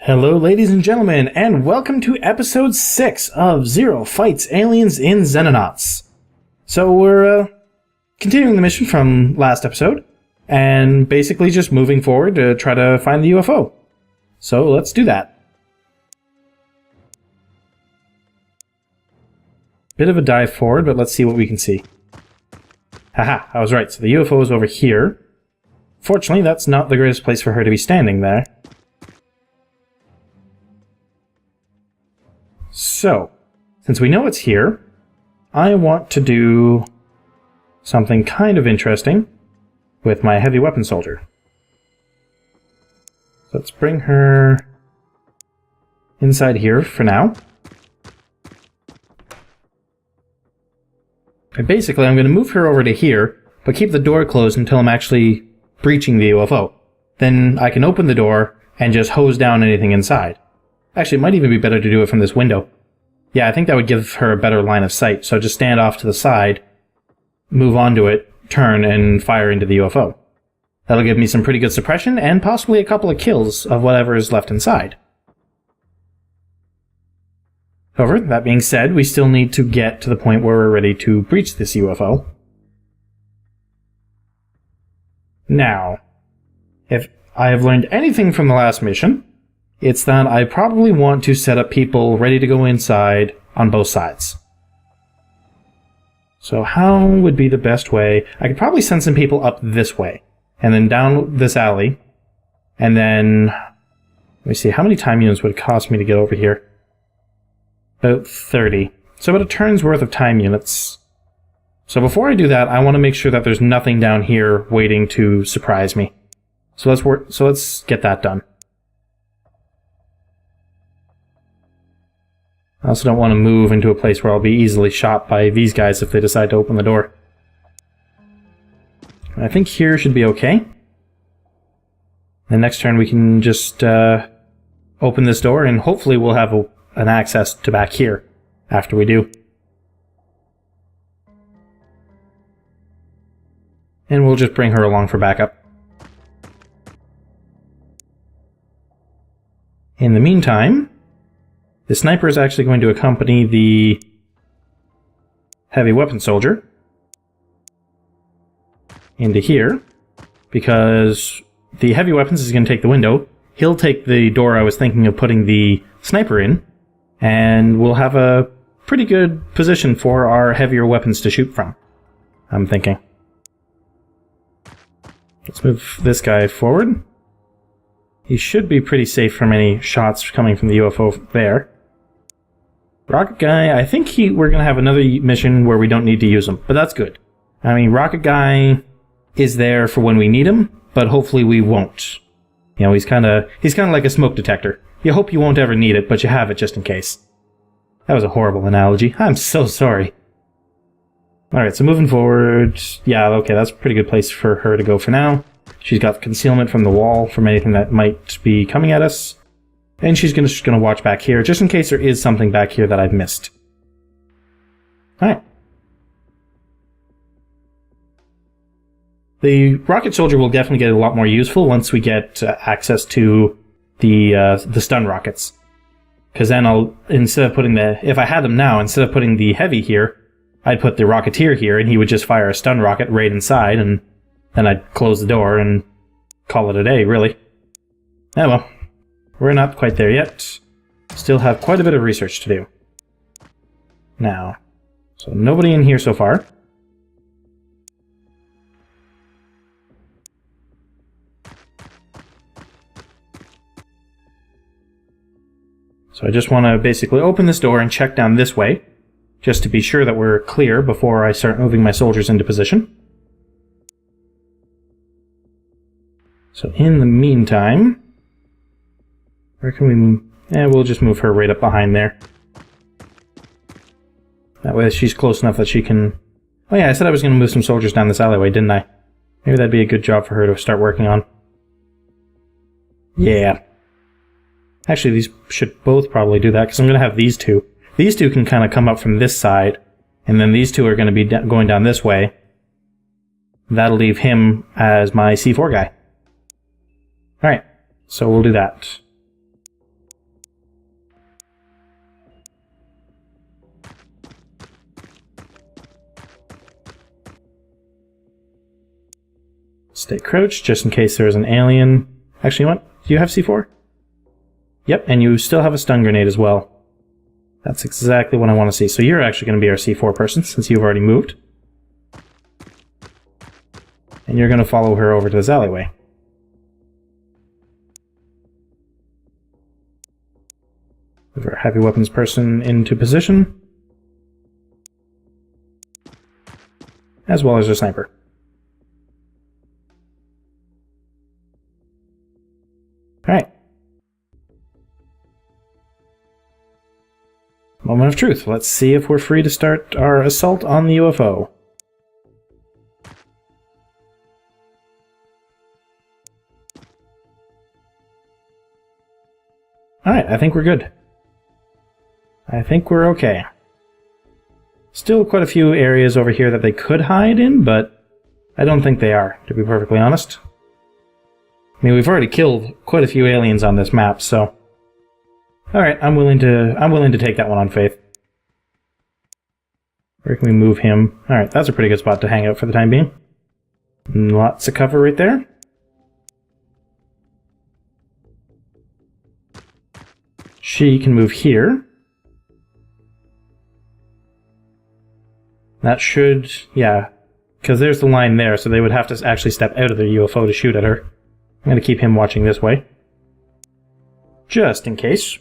Hello, ladies and gentlemen, and welcome to episode 6 of Zero Fights Aliens in Xenonauts. So we're continuing the mission from last episode, and basically just moving forward to try to find the UFO. So let's do that. Bit of a dive forward, but let's see what we can see. Haha, I was right, so the UFO is over here. Fortunately, that's not the greatest place for her to be standing there. So, since we know it's here, I want to do something kind of interesting with my heavy weapon soldier. So let's bring her inside here for now. And basically, I'm going to move her over to here, but keep the door closed until I'm actually breaching the UFO. Then I can open the door and just hose down anything inside. Actually, it might even be better to do it from this window. Yeah, I think that would give her a better line of sight. So just stand off to the side, move onto it, turn, and fire into the UFO. That'll give me some pretty good suppression and possibly a couple of kills of whatever is left inside. However, that being said, we still need to get to the point where we're ready to breach this UFO. Now, if I have learned anything from the last mission, it's that I probably want to set up people ready to go inside on both sides. So how would be the best way? I could probably send some people up this way, and then down this alley, and then, let me see, how many time units would it cost me to get over here? About 30. So about a turn's worth of time units. So before I do that, I want to make sure that there's nothing down here waiting to surprise me. So let's get that done. I also don't want to move into a place where I'll be easily shot by these guys if they decide to open the door. I think here should be okay. The next turn we can just open this door, and hopefully we'll have an access to back here after we do. And we'll just bring her along for backup. In the meantime, the sniper is actually going to accompany the heavy weapon soldier into here, because the heavy weapons is going to take the window. He'll take the door I was thinking of putting the sniper in, and we'll have a pretty good position for our heavier weapons to shoot from, I'm thinking. Let's move this guy forward. He should be pretty safe from any shots coming from the UFO there. Rocket Guy, I think we're going to have another mission where we don't need to use him, but that's good. I mean, Rocket Guy is there for when we need him, but hopefully we won't. You know, he's kind of like a smoke detector. You hope you won't ever need it, but you have it just in case. That was a horrible analogy. I'm so sorry. Alright, so moving forward, yeah, okay, that's a pretty good place for her to go for now. She's got concealment from the wall from anything that might be coming at us. And she's just going to watch back here, just in case there is something back here that I've missed. Alright. The rocket soldier will definitely get a lot more useful once we get access to the stun rockets. Because then if I had them now, instead of putting the heavy here, I'd put the Rocketeer here, and he would just fire a stun rocket right inside, and then I'd close the door and call it a day, really. Oh well. We're not quite there yet. Still have quite a bit of research to do. Now, so nobody in here so far. So I just want to basically open this door and check down this way, just to be sure that we're clear before I start moving my soldiers into position. So in the meantime, where can we move? We'll just move her right up behind there. That way she's close enough that she can... Oh yeah, I said I was going to move some soldiers down this alleyway, didn't I? Maybe that'd be a good job for her to start working on. Yeah. Actually, these should both probably do that, because I'm going to have these two. These two can kind of come up from this side, and then these two are going to be going down this way. That'll leave him as my C4 guy. Alright, so we'll do that. Stay crouched, just in case there's an alien. Actually, you know what? Do you have C4? Yep, and you still have a stun grenade as well. That's exactly what I want to see. So you're actually going to be our C4 person, since you've already moved. And you're going to follow her over to this alleyway. Move our heavy weapons person into position. As well as our sniper. Alright. Moment of truth. Let's see if we're free to start our assault on the UFO. Alright, I think we're good. I think we're okay. Still quite a few areas over here that they could hide in, but I don't think they are, to be perfectly honest. I mean, we've already killed quite a few aliens on this map, so... Alright, I'm willing to take that one on faith. Where can we move him? Alright, that's a pretty good spot to hang out for the time being. Lots of cover right there. She can move here. That should... yeah, because there's the line there, so they would have to actually step out of their UFO to shoot at her. I'm going to keep him watching this way. Just in case.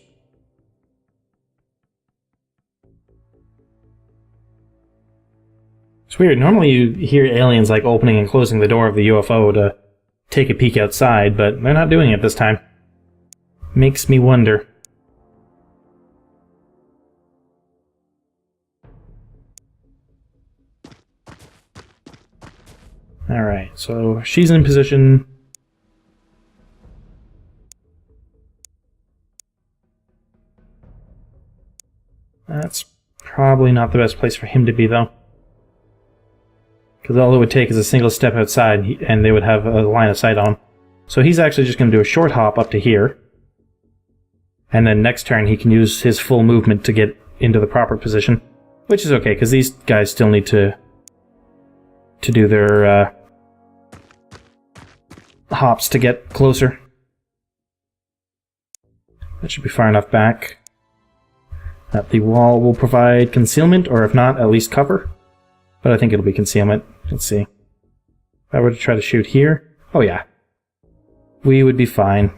It's weird. Normally you hear aliens like opening and closing the door of the UFO to take a peek outside, but they're not doing it this time. Makes me wonder. Alright, so she's in position. That's probably not the best place for him to be, though. Because all it would take is a single step outside, and they would have a line of sight on him. So he's actually just going to do a short hop up to here. And then next turn he can use his full movement to get into the proper position. Which is okay, because these guys still need to do their hops to get closer. That should be far enough back that the wall will provide concealment, or if not, at least cover. But I think it'll be concealment. Let's see. If I were to try to shoot here... oh yeah. We would be fine.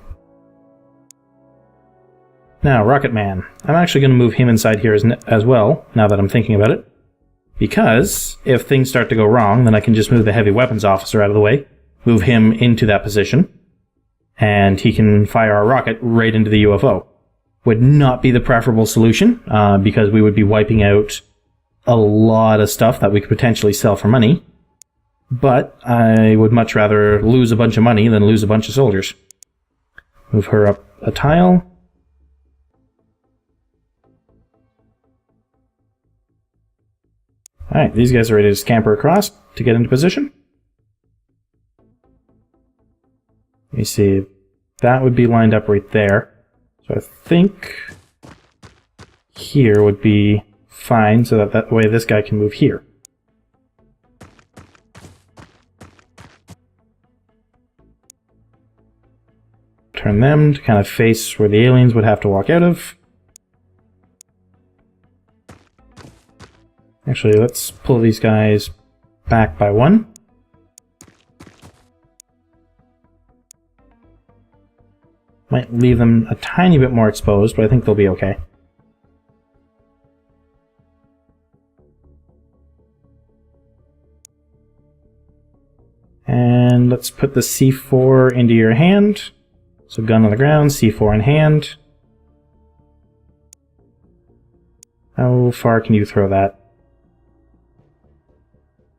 Now, Rocket Man. I'm actually going to move him inside here as well, now that I'm thinking about it. Because, if things start to go wrong, then I can just move the heavy weapons officer out of the way, move him into that position, and he can fire a rocket right into the UFO. Would not be the preferable solution, because we would be wiping out a lot of stuff that we could potentially sell for money. But I would much rather lose a bunch of money than lose a bunch of soldiers. Move her up a tile. Alright, these guys are ready to scamper across to get into position. Let me see. That would be lined up right there. So I think here would be fine, so that way this guy can move here. Turn them to kind of face where the aliens would have to walk out of. Actually, let's pull these guys back by one. Might leave them a tiny bit more exposed, but I think they'll be okay. And let's put the C4 into your hand. So gun on the ground, C4 in hand. How far can you throw that?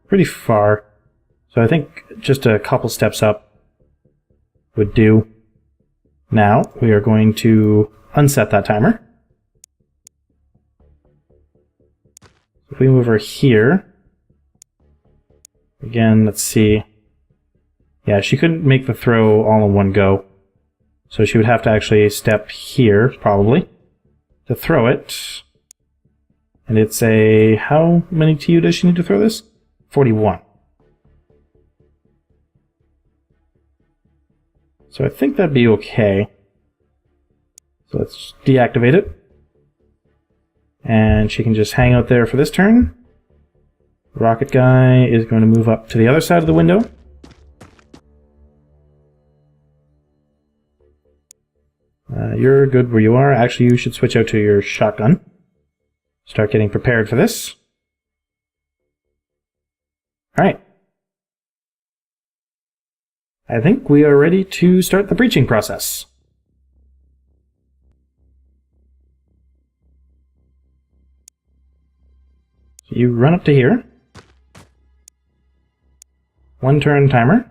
Pretty far. So I think just a couple steps up would do. Now, we are going to unset that timer. If we move her here, again, let's see. Yeah, she couldn't make the throw all in one go. So she would have to actually step here, probably, to throw it. And it's a... how many TU does she need to throw this? 41. So I think that'd be okay. So let's deactivate it. And she can just hang out there for this turn. Rocket guy is going to move up to the other side of the window. You're good where you are. Actually, you should switch out to your shotgun. Start getting prepared for this. Alright. I think we are ready to start the breaching process. So you run up to here. 1 turn timer.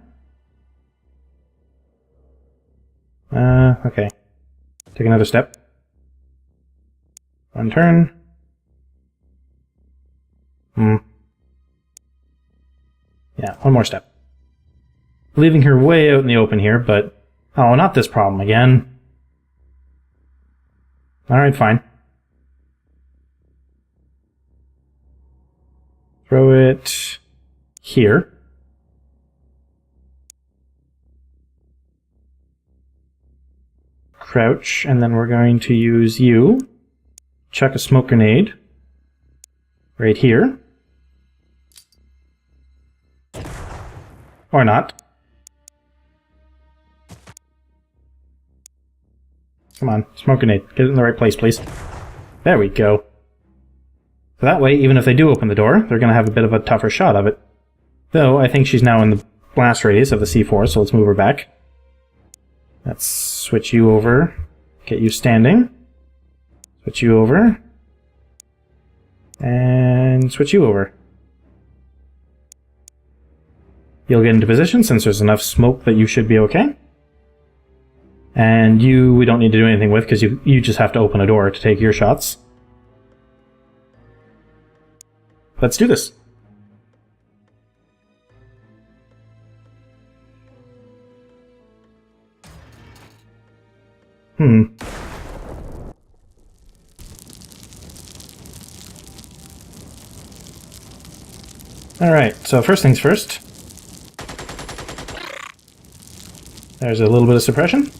Okay. Take another step. 1 turn. Yeah, 1 more step. Leaving her way out in the open here, but... Oh, not this problem again. Alright, fine. Throw it... here. Crouch, and then we're going to use you. Chuck a smoke grenade. Right here. Or not. Come on, smoke grenade. Get it in the right place, please. There we go. So that way, even if they do open the door, they're going to have a bit of a tougher shot of it. Though, I think she's now in the blast radius of the C4, so let's move her back. Let's switch you over. Get you standing. Switch you over. And switch you over. You'll get into position since there's enough smoke that you should be okay. And you, we don't need to do anything with because you just have to open a door to take your shots. Let's do this. Alright, so first things first. There's a little bit of suppression.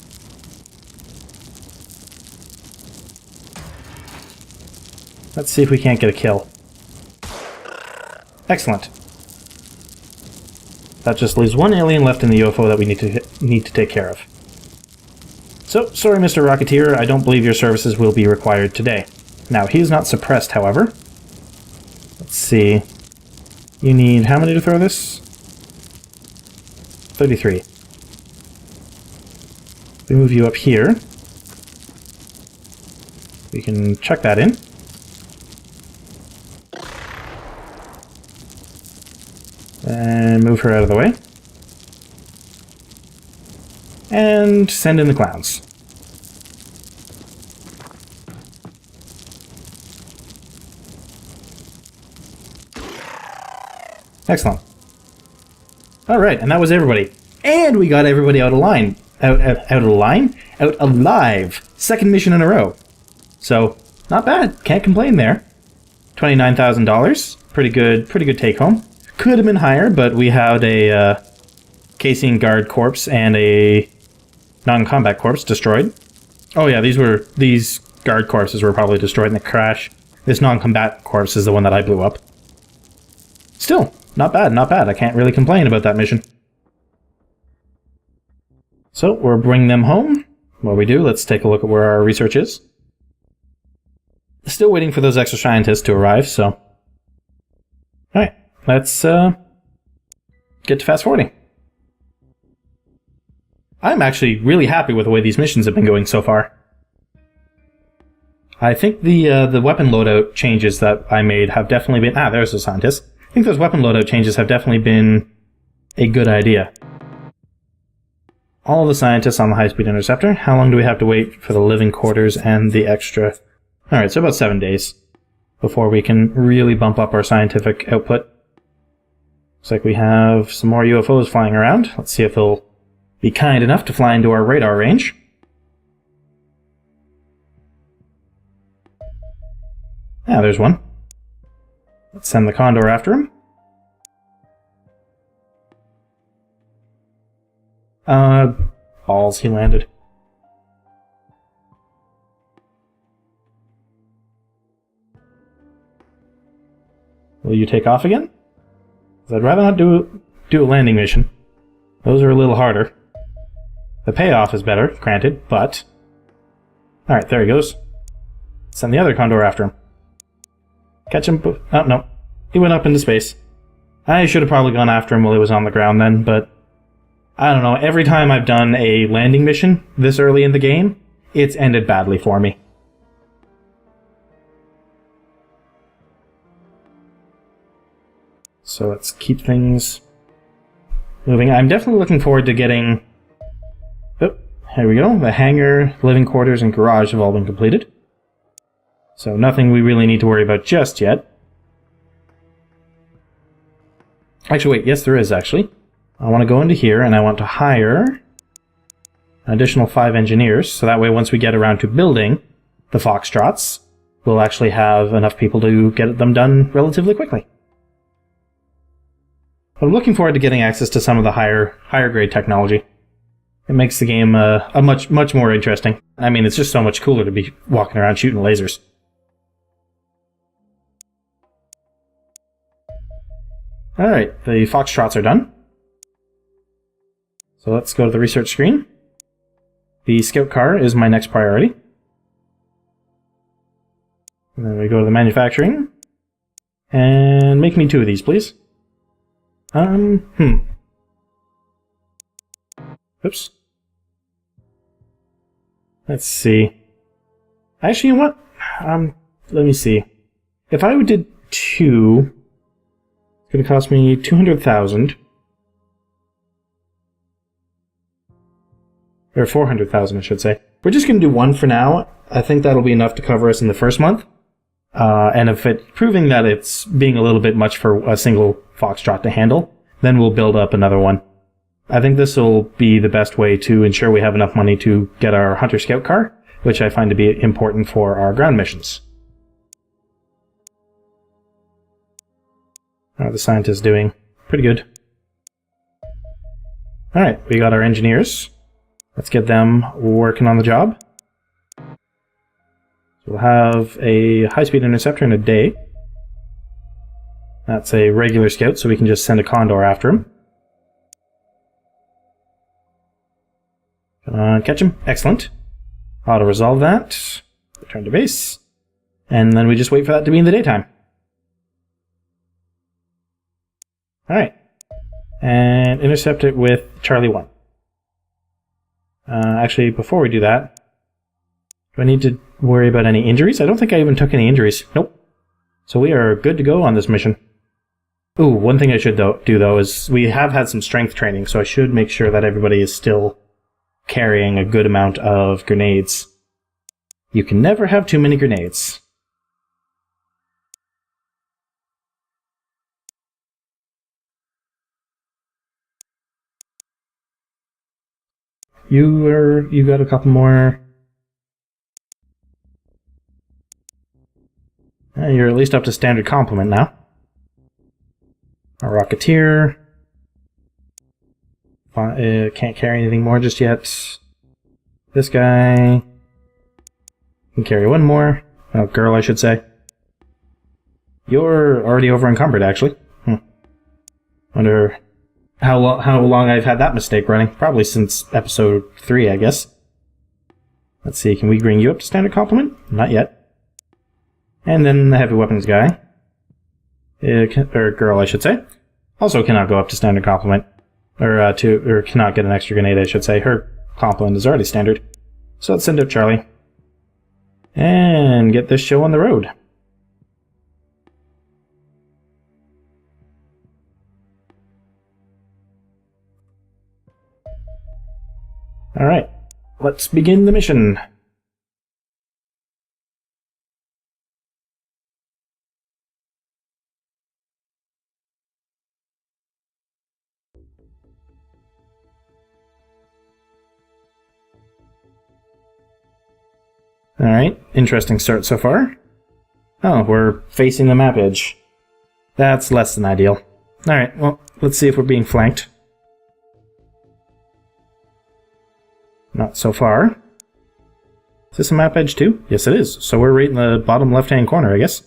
Let's see if we can't get a kill. Excellent. That just leaves 1 alien left in the UFO that we need to take care of. So, sorry Mr. Rocketeer, I don't believe your services will be required today. Now, he is not suppressed, however. Let's see. You need how many to throw this? 33. We move you up here. We can chuck that in. And move her out of the way. And send in the clowns. Excellent. Alright, and that was everybody. And we got everybody out of line. Out of line? Out alive. 2nd mission in a row. So, not bad. Can't complain there. $29,000. Pretty good take home. Could have been higher, but we had a casing guard corpse and a non-combat corpse destroyed. Oh yeah, these guard corpses were probably destroyed in the crash. This non-combat corpse is the one that I blew up. Still, not bad, not bad. I can't really complain about that mission. So, we'll bring them home. While we do, let's take a look at where our research is. Still waiting for those extra scientists to arrive, so... Alright, let's get to fast forwarding. I'm actually really happy with the way these missions have been going so far. I think the weapon loadout changes that I made have definitely been... Ah, there's the scientist. I think those weapon loadout changes have definitely been a good idea. All the scientists on the high-speed interceptor. How long do we have to wait for the living quarters and the extra... Alright, so about 7 days before we can really bump up our scientific output. Looks like we have some more UFOs flying around. Let's see if they'll be kind enough to fly into our radar range. Ah, there's one. Let's send the Condor after him. balls he landed. Will you take off again? 'Cause I'd rather not do a landing mission. Those are a little harder. The payoff is better, granted, but... Alright, there he goes. Send the other condor after him. Catch him... Oh, no. He went up into space. I should have probably gone after him while he was on the ground then, but... I don't know, every time I've done a landing mission this early in the game, it's ended badly for me. So let's keep things moving. I'm definitely looking forward to getting... Oh, here we go. The hangar, living quarters, and garage have all been completed. So nothing we really need to worry about just yet. Actually, wait, yes there is, actually. I want to go into here, and I want to hire an additional 5 engineers, so that way once we get around to building the Foxtrots, we'll actually have enough people to get them done relatively quickly. But I'm looking forward to getting access to some of the higher grade technology. It makes the game a much more interesting. I mean, it's just so much cooler to be walking around shooting lasers. Alright, the Foxtrots are done. So let's go to the research screen. The scout car is my next priority. And then we go to the manufacturing. And make me 2 of these, please. Oops. Let's see. Actually, you know what? Let me see. If I did 2, it's going to cost me 200,000. Or 400,000, I should say. We're just going to do 1 for now. I think that'll be enough to cover us in the first month. And if it's proving that it's being a little bit much for a single Foxtrot to handle, then we'll build up another one. I think this will be the best way to ensure we have enough money to get our Hunter Scout car, which I find to be important for our ground missions. How are the scientists doing? Pretty good. Alright, we got our engineers. Let's get them working on the job. So we'll have a high-speed interceptor in a day. That's a regular scout, so we can just send a condor after him. Catch him. Excellent. Auto-resolve that. Return to base. And then we just wait for that to be in the daytime. Alright. And intercept it with Charlie 1. Actually, before we do that, do I need to worry about any injuries? I don't think I even took any injuries. Nope. So we are good to go on this mission. Ooh, one thing I should do though is we have had some strength training, so I should make sure that everybody is still carrying a good amount of grenades. You can never have too many grenades. You got a couple more. You're at least up to standard complement now. A Rocketeer. Can't carry anything more just yet. This guy can carry 1 more. Oh, girl, I should say. You're already over encumbered, actually. Wonder how long I've had that mistake running. Probably since episode 3, I guess. Let's see, can we bring you up to standard complement? Not yet. And then the heavy weapons guy. Or girl, I should say. Also cannot go up to standard complement. Or cannot get an extra grenade, I should say. Her complement is already standard. So let's send out Charlie. And get this show on the road. Alright, let's begin the mission. Alright, interesting start so far. Oh, we're facing the map edge. That's less than ideal. Alright, well, let's see if we're being flanked. Not so far. Is this a map edge too? Yes, it is. So we're right in the bottom left-hand corner, I guess.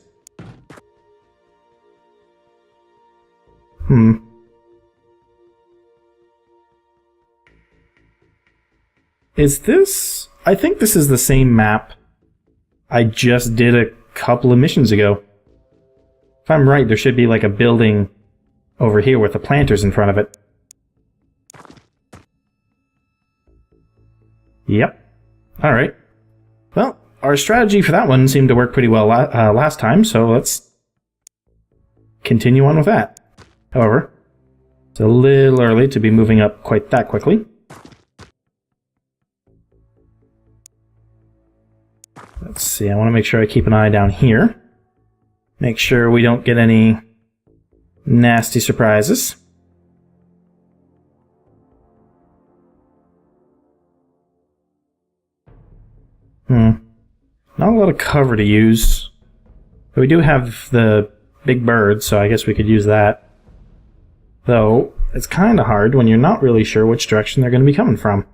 Is this... I think this is the same map I just did a couple of missions ago. If I'm right, there should be like a building over here with the planters in front of it. Yep. Alright. Well, our strategy for that one seemed to work pretty well last time, so let's continue on with that. However, it's a little early to be moving up quite that quickly. Let's see, I want to make sure I keep an eye down here. Make sure we don't get any nasty surprises. Not a lot of cover to use. But we do have the big bird, so I guess we could use that. Though, it's kind of hard when you're not really sure which direction they're going to be coming from.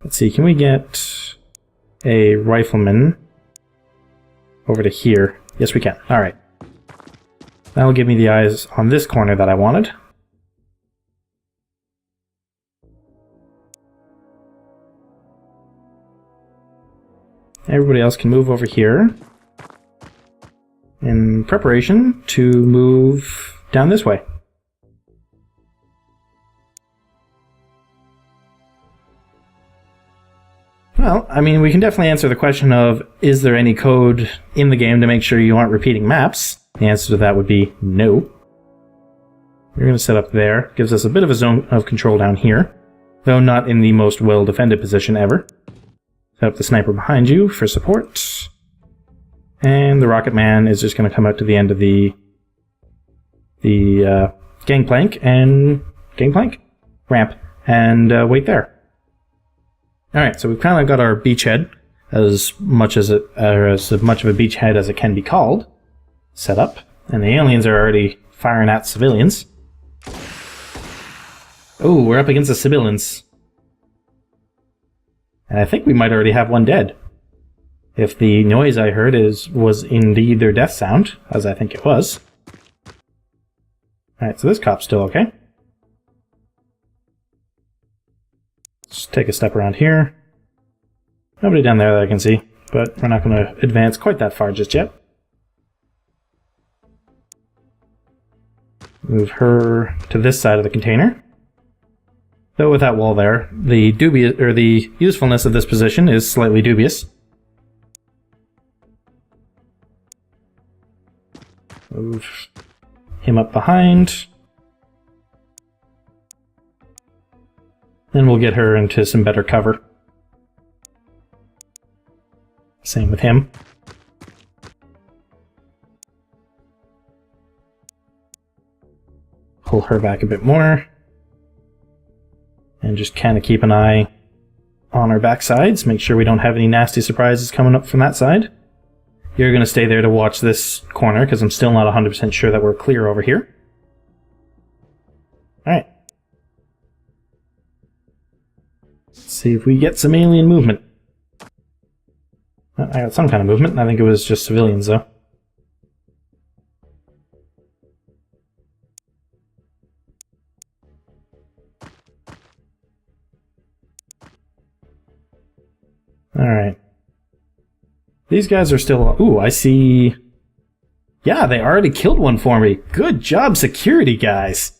Let's see, can we get a rifleman over to here? Yes, we can. Alright. That'll give me the eyes on this corner that I wanted. Everybody else can move over here in preparation to move down this way. Well, I mean, we can definitely answer the question of, is there any code in the game to make sure you aren't repeating maps? The answer to that would be no. We're going to set up there. Gives us a bit of a zone of control down here, though not in the most well-defended position ever. Set up the sniper behind you for support. And the rocket man is just going to come out to the end of the gangplank ramp and wait there. Alright, so we've kind of got our beachhead, as much of a beachhead as it can be called, set up, and the aliens are already firing at civilians. Oh, we're up against the civilians. And I think we might already have one dead. If the noise I heard was indeed their death sound, as I think it was. Alright, so this cop's still okay. Let's take a step around here. Nobody down there that I can see, but we're not going to advance quite that far just yet. Move her to this side of the container. Though with that wall there, the usefulness of this position is slightly dubious. Move him up behind. Then we'll get her into some better cover. Same with him. Pull her back a bit more. And just kind of keep an eye on our backsides. Make sure we don't have any nasty surprises coming up from that side. You're going to stay there to watch this corner, because I'm still not 100% sure that we're clear over here. Alright. Let's see if we get some alien movement. I got some kind of movement. I think it was just civilians, though. Alright. These guys are still... Ooh, I see... Yeah, they already killed one for me. Good job, security guys.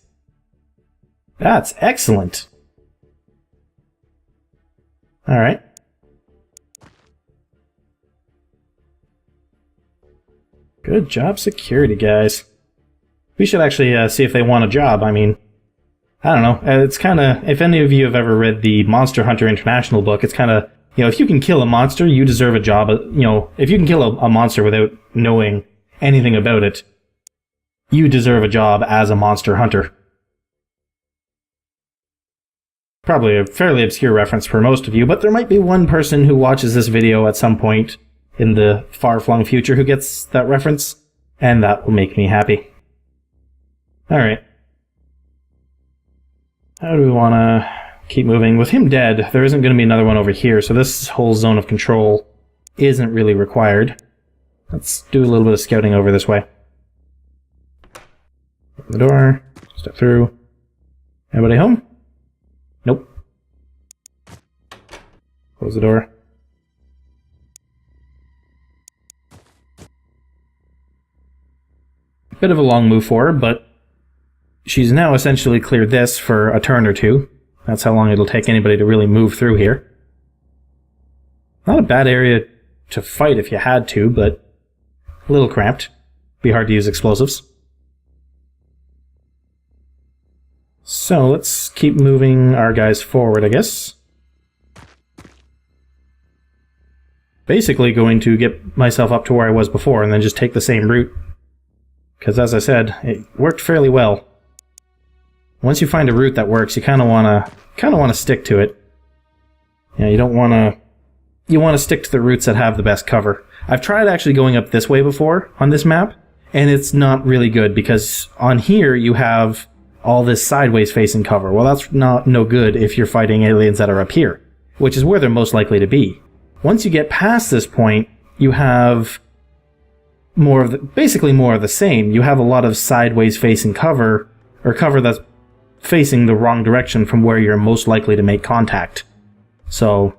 That's excellent. Alright. Good job, security guys. We should actually see if they want a job. I mean, I don't know. It's kind of... If any of you have ever read the Monster Hunter International book, it's kind of... You know, if you can kill a monster, you deserve a job. You know, if you can kill a monster without knowing anything about it, you deserve a job as a monster hunter. Probably a fairly obscure reference for most of you, but there might be one person who watches this video at some point in the far-flung future who gets that reference, and that will make me happy. Alright. How do we want to keep moving. With him dead, there isn't going to be another one over here, so this whole zone of control isn't really required. Let's do a little bit of scouting over this way. Open the door, step through. Anybody home? Nope. Close the door. Bit of a long move for her, but she's now essentially cleared this for a turn or two. That's how long it'll take anybody to really move through here. Not a bad area to fight if you had to, but a little cramped. Be hard to use explosives. So let's keep moving our guys forward, I guess. Basically going to get myself up to where I was before and then just take the same route. Because as I said, it worked fairly well. Once you find a route that works, you kind of want to stick to it. Yeah, you don't want to. You want to stick to the routes that have the best cover. I've tried actually going up this way before on this map, and it's not really good because on here you have all this sideways facing cover. Well, that's no good if you're fighting aliens that are up here, which is where they're most likely to be. Once you get past this point, you have basically more of the same. You have a lot of sideways facing cover, or cover that's facing the wrong direction from where you're most likely to make contact. So,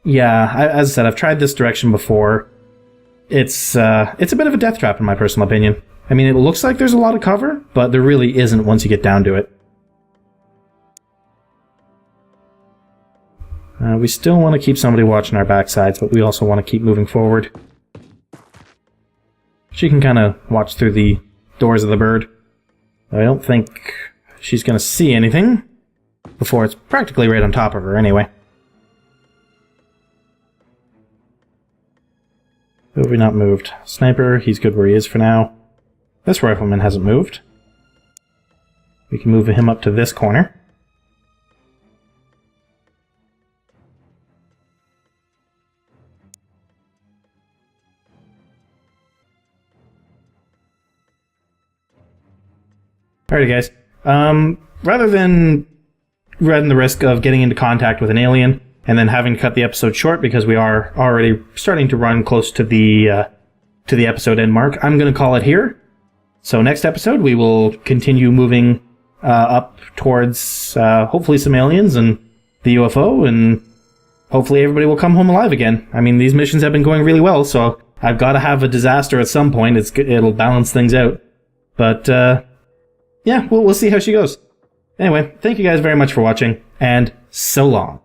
yeah, as I said, I've tried this direction before. It's a bit of a death trap in my personal opinion. I mean, it looks like there's a lot of cover, but there really isn't once you get down to it. We still want to keep somebody watching our backsides, but we also want to keep moving forward. She can kind of watch through the doors of the bird. I don't think she's going to see anything before it's practically right on top of her anyway. Who have we not moved? Sniper, he's good where he is for now. This rifleman hasn't moved. We can move him up to this corner. Alrighty guys, rather than run the risk of getting into contact with an alien and then having to cut the episode short because we are already starting to run close to the episode end mark, I'm going to call it here. So next episode we will continue moving up towards hopefully some aliens and the UFO, and hopefully everybody will come home alive again. I mean, these missions have been going really well, so I've got to have a disaster at some point. It'll balance things out. But yeah, we'll see how she goes. Anyway, thank you guys very much for watching, and so long.